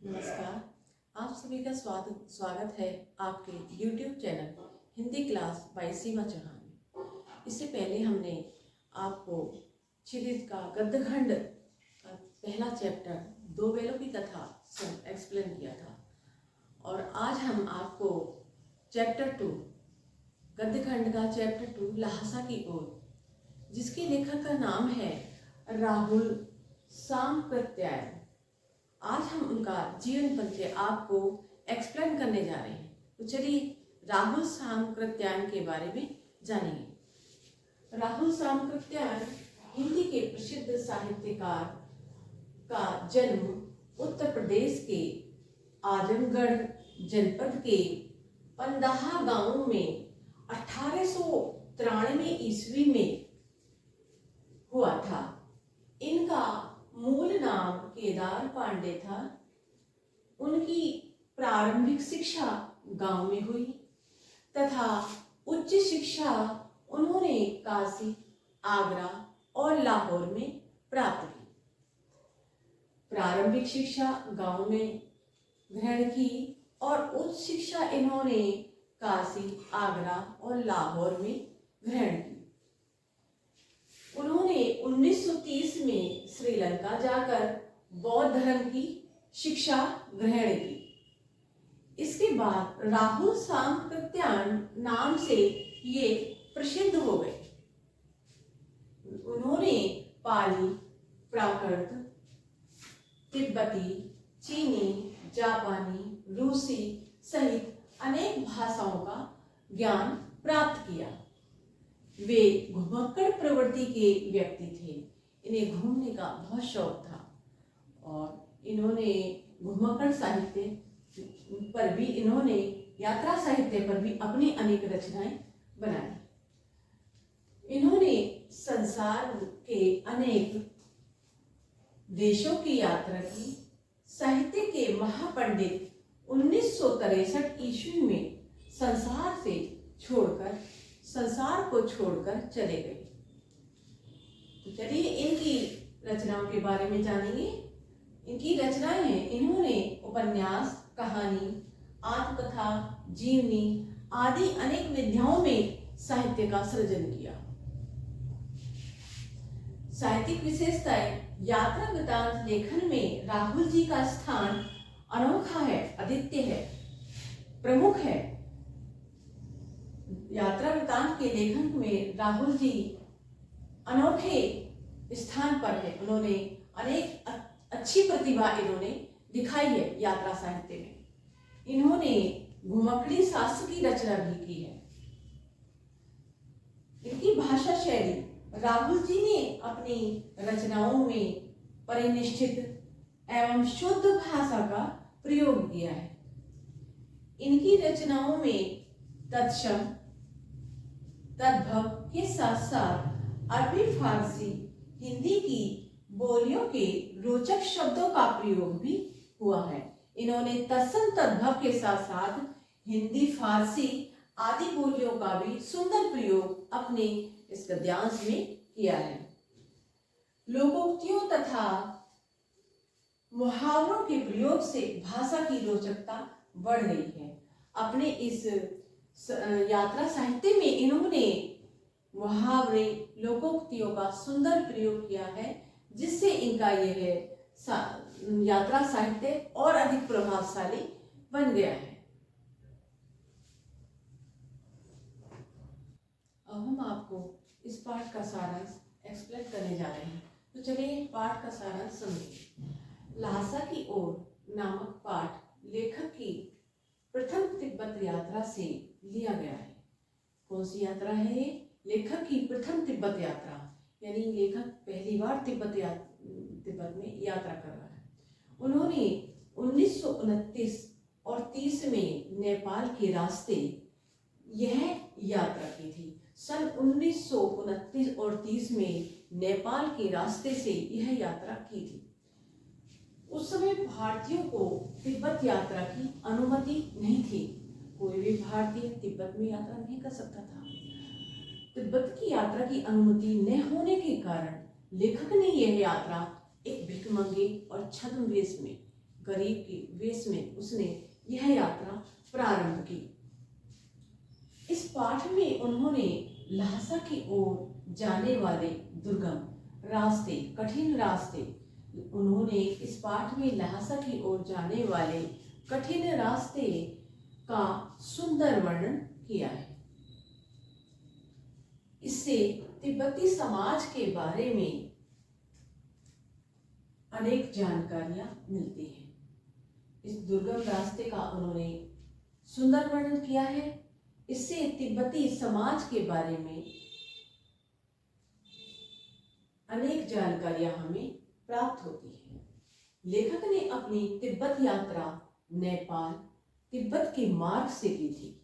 नमस्कार। आप सभी का स्वागत है आपके YouTube channel Hindi class by Seema Chauhan में। इससे पहले हमने आपको क्षितिज का गद्यखंड का पहला चैप्टर दो बैलों की कथा एक्सप्लेन किया था और आज हम आपको चैप्टर 2 गद्यखंड का चैप्टर 2 लहासा की ओर, जिसके लेखक का नाम है राहुल सांकृत्यायन। आज हम उनका जीवन परिचय आपको एक्सप्लेन करने जा रहे हैं। तो चलिए राहुल सांकृत्यायन के बारे में जानेंगे। राहुल सांकृत्यायन हिंदी के प्रसिद्ध साहित्यकार का जन्म उत्तर प्रदेश के आजमगढ़ जनपद के पंदाहा गांव में 1893 ईस्वी में हुआ था। इनका मूल नाम केदार पांडे था। उनकी प्रारंभिक शिक्षा गांव में हुई तथा उच्च शिक्षा उन्होंने काशी, आगरा और लाहौर में प्राप्त की। प्रारंभिक शिक्षा गांव में ग्रहण की और उच्च शिक्षा इन्होंने काशी, आगरा और लाहौर में ग्रहण की। उन्होंने 1930 में श्रीलंका जाकर बौद्ध धर्म की शिक्षा ग्रहण की। इसके बाद राहुल सांकृत्यायन नाम से ये प्रसिद्ध हो गए। उन्होंने पाली, प्राकृत, तिब्बती, चीनी, जापानी, रूसी सहित अनेक भाषाओं का ज्ञान प्राप्त किया। वे घुमक्कड़ प्रवृत्ति के व्यक्ति थे। इन्हें घूमने का बहुत शौक था और इन्होंने घुमक्कड़ साहित्य पर भी यात्रा साहित्य पर भी अपनी अनेक रचनाएं बनाई। इन्होंने संसार के अनेक देशों की यात्रा की। साहित्य के महापंडित 1963 ईस्वी में संसार को छोड़कर चले गए। तो चलिए इनकी रचनाओं के बारे में जानेंगे। इनकी रचनाएं हैं, इन्होंने उपन्यास, कहानी, आत्मकथा, जीवनी आदि अनेक विधाओं में साहित्य का सृजन किया। साहित्यिक विशेषताएं। यात्रा वृत्तांत लेखन में राहुल जी का स्थान अनोखा है, अद्वितीय है, प्रमुख है। यात्रा वृत्तांत के लेखन में राहुल जी अनोखे स्थान पर है। उन्होंने अनेक अच्छी प्रतिभा दिखाई है यात्रा साहित्य में। इन्होंने घुमक्कड़ी शास्त्र की रचना भी की है। इनकी भाषा शैली। राहुल जी ने अपनी रचनाओं में परिनिष्ठित एवं शुद्ध भाषा का प्रयोग किया है। इनकी रचनाओं में तत्सम, तद्भव के साथ साथ अरबी, फारसी, हिंदी की बोलियों के रोचक शब्दों का प्रयोग भी हुआ है। इन्होंने तत्सम, तद्भव के साथ साथ हिंदी, फारसी आदि बोलियों का भी सुंदर प्रयोग अपने इस गद्यांश में किया है। लोकोक्तियों तथा मुहावरों के प्रयोग से भाषा की रोचकता बढ़ रही है। अपने इस यात्रा साहित्य में इन्होंने मुहावरे, लोकोक्तियों का सुंदर प्रयोग किया है, जिससे इनका यह यात्रा साहित्य और अधिक प्रभावशाली बन गया है। अब हम आपको इस पाठ का सारांश एक्सप्लेन करने जा रहे हैं। तो चलिए पाठ का सारांश समझिए। लहासा की ओर नामक पाठ लेखक की प्रथम तिब्बत यात्रा से लिया गया है। कौन सी यात्रा है ये? लेखक की प्रथम तिब्बत यात्रा, यानी लेखक पहली बार तिब्बत में यात्रा कर रहा है। उन्होंने 1929 और 30 में नेपाल के रास्ते यह यात्रा की थी। सन 1929 और 30 में नेपाल के रास्ते से यह यात्रा की थी। उस समय भारतीयों को तिब्बत यात्रा की अनुमति नहीं थी। कोई भी भारतीय तिब्बत में यात्रा नहीं कर सकता था। तिब्बत की यात्रा की अनुमति न होने के कारण लेखक ने यह यात्रा एक भिखमंगे और छद्म वेश में गरीब के वेश में उसने यह यात्रा प्रारंभ की। इस पाठ में उन्होंने ल्हासा की ओर जाने वाले दुर्गम रास्ते, कठिन रास्ते, उन्होंने इस पाठ में ल्हासा की ओर जाने वाले कठिन रास्ते का सुंदर वर्णन किया है। इससे तिब्बती समाज के बारे में अनेक जानकारियां मिलती हैं। इस दुर्गम रास्ते का उन्होंने सुंदर वर्णन किया है। इससे तिब्बती समाज के बारे में अनेक जानकारियां हमें प्राप्त होती हैं। लेखक ने अपनी तिब्बत यात्रा नेपाल, तिब्बत के मार्ग से की थी।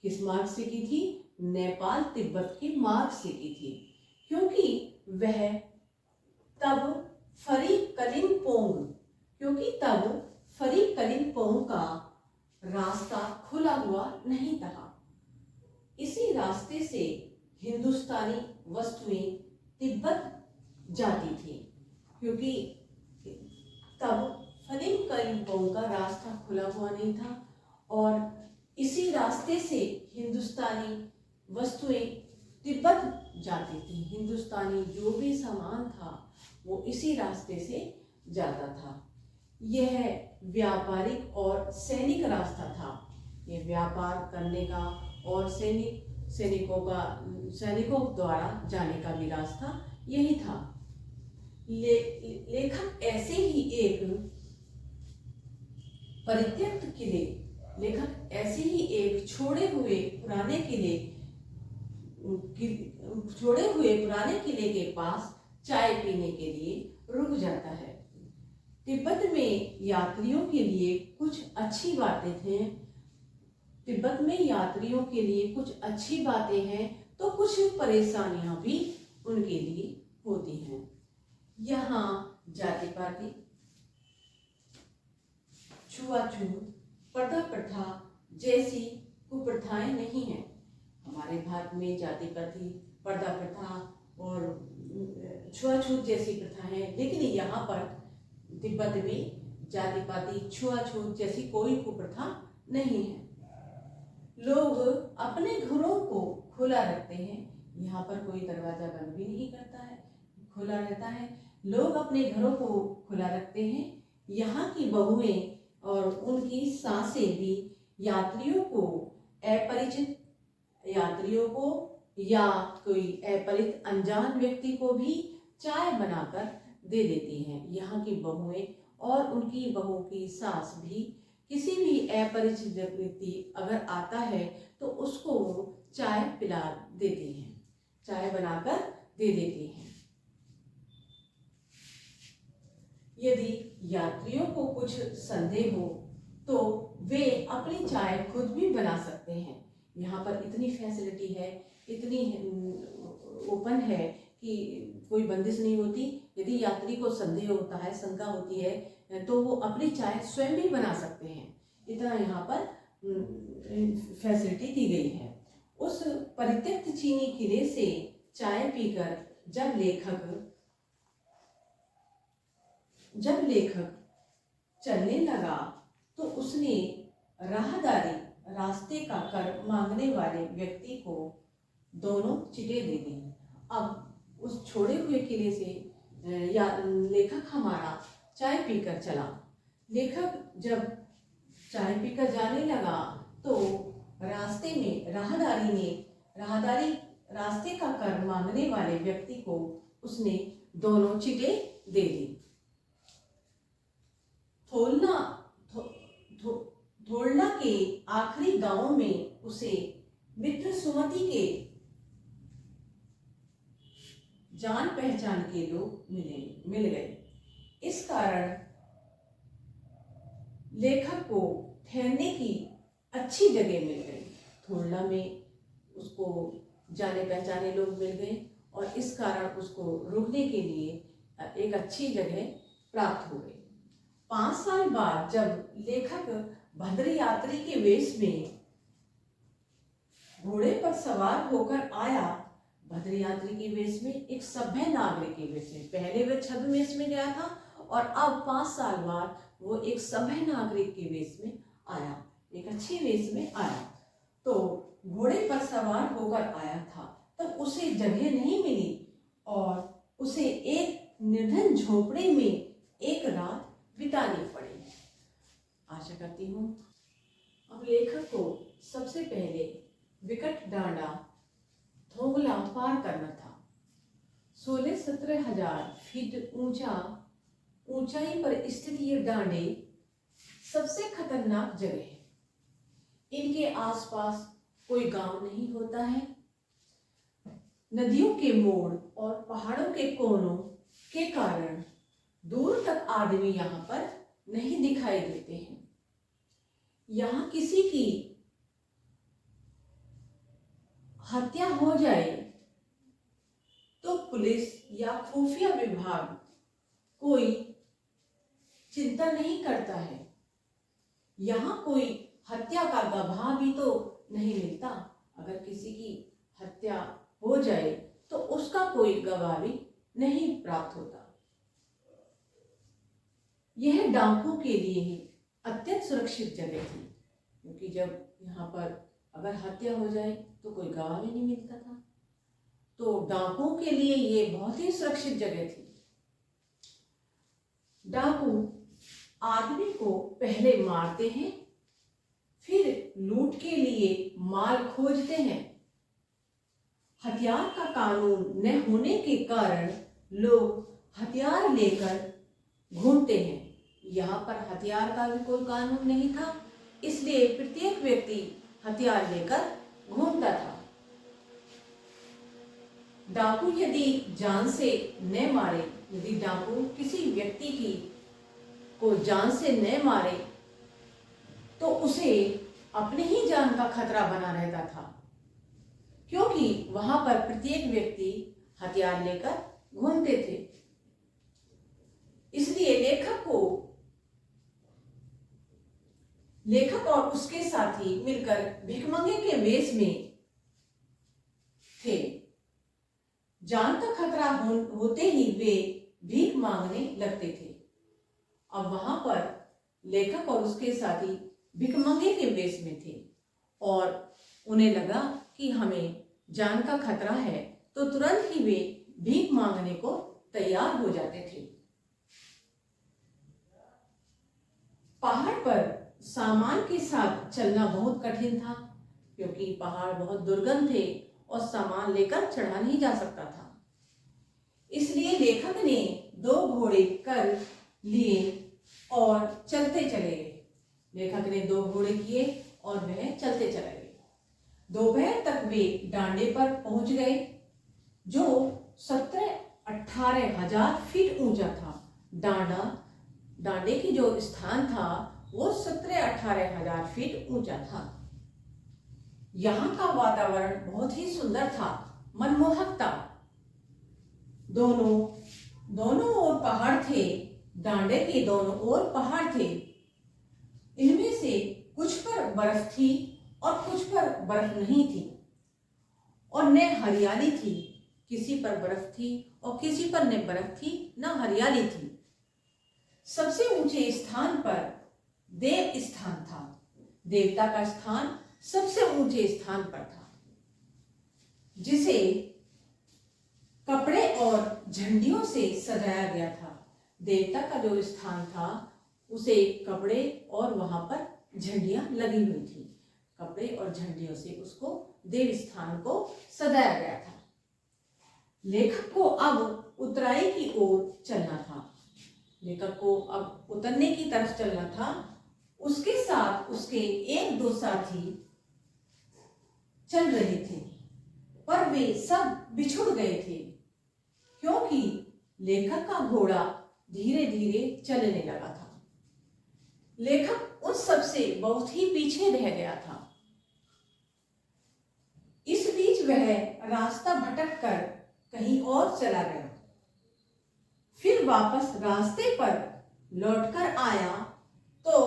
किस मार्ग से की थी? नेपाल तिब्बत के मार्ग से की थी, क्योंकि वह तब फरी कलिंपोंग का रास्ता खुला हुआ नहीं था। इसी रास्ते से हिंदुस्तानी वस्तुएं तिब्बत जाती थी, क्योंकि तब फरी कलिंपोंग का रास्ता खुला हुआ नहीं था और इसी रास्ते से हिंदुस्तानी वस्तुएं तिब्बत जाती थी। हिंदुस्तानी जो भी सामान था वो इसी रास्ते से जाता था। यह व्यापारिक और सैनिक रास्ता था। यह व्यापार करने का और सैनिकों द्वारा जाने का भी रास्ता यही था। लेखक ऐसे ही एक परित्यक्त किले, लेखक ऐसे ही एक छोड़े हुए पुराने किले के पास चाय पीने के लिए रुक जाता है। तिब्बत में यात्रियों के लिए कुछ अच्छी बातें हैं तो कुछ परेशानियां भी उनके लिए होती हैं। यहाँ जाति पाति, छुआछूत, पर्दा प्रथा जैसी कुप्रथाएं नहीं हैं। हमारे भारत में जाति पाति, पर्दा प्रथा और छुआछूत जैसी प्रथा है, लेकिन यहाँ पर तिब्बत में जाति पाति, छुआछूत जैसी कोई कुप्रथा नहीं है। लोग अपने घरों को खुला रखते हैं। यहाँ पर कोई दरवाजा बंद भी नहीं करता है, खुला रहता है। लोग अपने घरों को खुला रखते हैं। यहाँ की बहुएं और उनकी सासें भी यात्रियों को या कोई अपरिचित अनजान व्यक्ति को भी चाय बनाकर दे देती हैं। यहाँ की बहुएं और उनकी बहू की सास भी किसी भी अपरिचित व्यक्ति अगर आता है तो उसको चाय पिला देती हैं, चाय बनाकर दे देती हैं। यदि यात्रियों को कुछ संदेह हो तो वे अपनी चाय खुद भी बना सकते हैं। यहाँ पर इतनी फैसिलिटी है, इतनी ओपन है कि कोई बंदिश नहीं होती। यदि यात्री को संदेह होता है, शंका होती है, तो वो अपनी चाय स्वयं भी बना सकते हैं। इतना यहाँ पर फैसिलिटी दी गई है। उस परित्यक्त चीनी किले से चाय पीकर जब लेखक चलने लगा तो उसने रास्ते का कर मांगने वाले व्यक्ति को दोनों चिटे दे दी। अब उस छोड़े हुए किले से लेखक हमारा चाय पीकर चला। लेखक जब चाय पीकर जाने लगा तो रास्ते में रास्ते का कर मांगने वाले व्यक्ति को उसने दोनों चिटे दे दी। थोलना के आखिरी गांव में उसे मित्र सुमति के जान पहचान के लोग मिल गए। इस कारण लेखक को ठहरने की अच्छी जगह मिल गई। थोलना में उसको जाने पहचाने लोग मिल गए और इस कारण उसको रुकने के लिए एक अच्छी जगह प्राप्त हो गई। 5 साल बाद जब लेखक भद्र यात्री के वेश में घोड़े पर सवार होकर आया, भद्र यात्री के वेश में, एक सभ्य नागरिक के वेश में, पहले वह छद्म वेश में गया था और अब 5 साल बाद वो एक सभ्य नागरिक के वेश में आया, एक अच्छी वेश में आया। तो घोड़े पर सवार होकर आया था, तब उसे जगह नहीं मिली और उसे एक निर्धन झोपड़ी में एक रात बितानी पड़ी। आशा करती हूँ अब लेखक को सबसे पहले विकट डांडा थोगला पार करना था। 16-17 हजार फीट ऊंचाई पर स्थित ये डांडे सबसे खतरनाक जगह है। इनके आसपास कोई गांव नहीं होता है। नदियों के मोड़ और पहाड़ों के कोनों के कारण दूर तक आदमी यहाँ पर नहीं दिखाई देते हैं। यहाँ किसी की हत्या हो जाए तो पुलिस या खुफिया विभाग कोई चिंता नहीं करता है। यहाँ कोई हत्या का गवाह भी तो नहीं मिलता। अगर किसी की हत्या हो जाए तो उसका कोई गवाह भी नहीं प्राप्त होता। यह डाकुओं के लिए ही अत्यंत सुरक्षित जगह थी, क्योंकि जब यहाँ पर अगर हत्या हो जाए तो कोई गवाह भी नहीं मिलता था। तो डाकुओं के लिए ये बहुत ही सुरक्षित जगह थी। डाकू आदमी को पहले मारते हैं, फिर लूट के लिए माल खोजते हैं। हथियार का कानून न होने के कारण लोग हथियार लेकर घूमते हैं। यहाँ पर हथियार का भी कोई कानून नहीं था, इसलिए प्रत्येक व्यक्ति हथियार लेकर घूमता था। डाकू यदि जान से न मारे, यदि डाकू किसी व्यक्ति को जान से न मारे तो उसे अपने ही जान का खतरा बना रहता था, क्योंकि वहां पर प्रत्येक व्यक्ति हथियार लेकर घूमते थे। इसलिए लेखक और उसके साथी मिलकर भिखमंगे के वेश में थे। जान का खतरा होते ही वे भीख मांगने लगते थे। अब वहां पर लेखक और उसके साथी भिखमंगे के वेश में थे और उन्हें लगा कि हमें जान का खतरा है, तो तुरंत ही वे भीख मांगने को तैयार हो जाते थे। पहाड़ पर सामान के साथ चलना बहुत कठिन था, क्योंकि पहाड़ बहुत दुर्गम थे और सामान लेकर चढ़ा नहीं जा सकता था। इसलिए लेखक ने 2 घोड़े कर लिए और चलते चले गए। लेखक ने 2 घोड़े किए और वह चलते चले गए। दोपहर तक वे डांडे पर पहुंच गए, जो 17-18 हजार फीट ऊंचा था। डांडे की जो स्थान था वो 17-18 हजार फीट ऊंचा था। यहाँ का वातावरण बहुत ही सुंदर था, मनमोहक था। दोनों ओर पहाड़ थे। डांडे के दोनों ओर पहाड़ थे। इनमें से कुछ पर बर्फ थी और कुछ पर बर्फ नहीं थी, और न हरियाली थी। किसी पर बर्फ थी और किसी पर न बर्फ थी न हरियाली थी। सबसे ऊंचे स्थान पर देव स्थान था। देवता का स्थान सबसे ऊंचे स्थान पर था, जिसे कपड़े और झंडियों से सजाया गया था। देवता का जो स्थान था उसे कपड़े और वहां पर झंडियां लगी हुई थी। कपड़े और झंडियों से उसको देव स्थान को सजाया गया था। लेखक को अब उतराई की ओर चलना था। लेखक को अब उतरने की तरफ चलना था। उसके साथ उसके 1-2 साथी चल रहे थे, पर वे सब बिछुड़ गए थे, क्योंकि लेखक का घोड़ा धीरे धीरे चलने लगा था। लेखक उन सब से बहुत ही पीछे रह गया था। इस बीच वह रास्ता भटक कर कहीं और चला गया। फिर वापस रास्ते पर लौटकर आया तो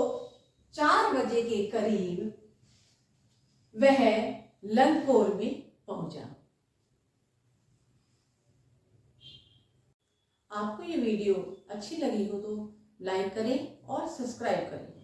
4 बजे के करीब वह लंगकोर में पहुंचा। आपको ये वीडियो अच्छी लगी हो तो लाइक करें और सब्सक्राइब करें।